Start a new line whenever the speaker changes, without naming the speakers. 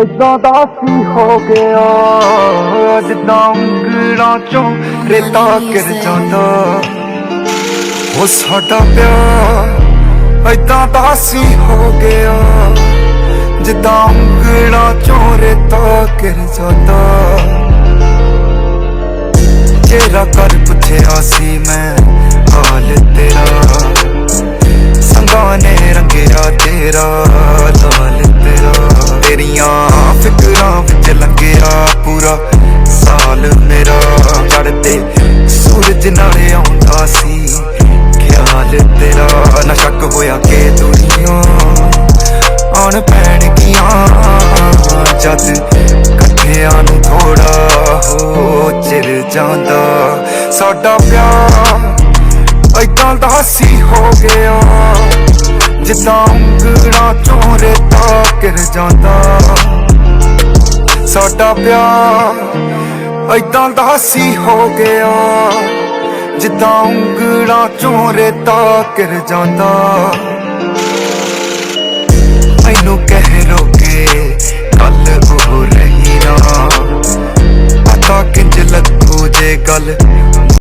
ऐदां दा सी हो गया जिद्दां ਉਂਗਲਾਂ चों रेता गिर जांदा ओ साडा प्यार ऐदां दा सी हो गया जिद्दां ਉਂਗਲਾਂ चों रेता गिर जांदा चेहरा कर पुछया सी मैं हाल तेरा संगा ने रंगया तेरा लाल तेरा तेरियां फिकरां विच लंघिया पूरा साल मेरा चढ़ते सूरज नाले आउंदा सी ख्याल तेरा ना शक होया कि दुनिया आन पैणगियां जद कट्ठियां नूं थोड़ा हो चिर जांदा साडा प्यार ऐदां दा सी हो गया जिद्दां ਉਂਗਲਾਂ चों रेता गिर जांदा साडा प्यार ऐदां दा सी हो गया जिद्दां ਉਂਗਲਾਂ चों रेता गिर जांदा मैनू कह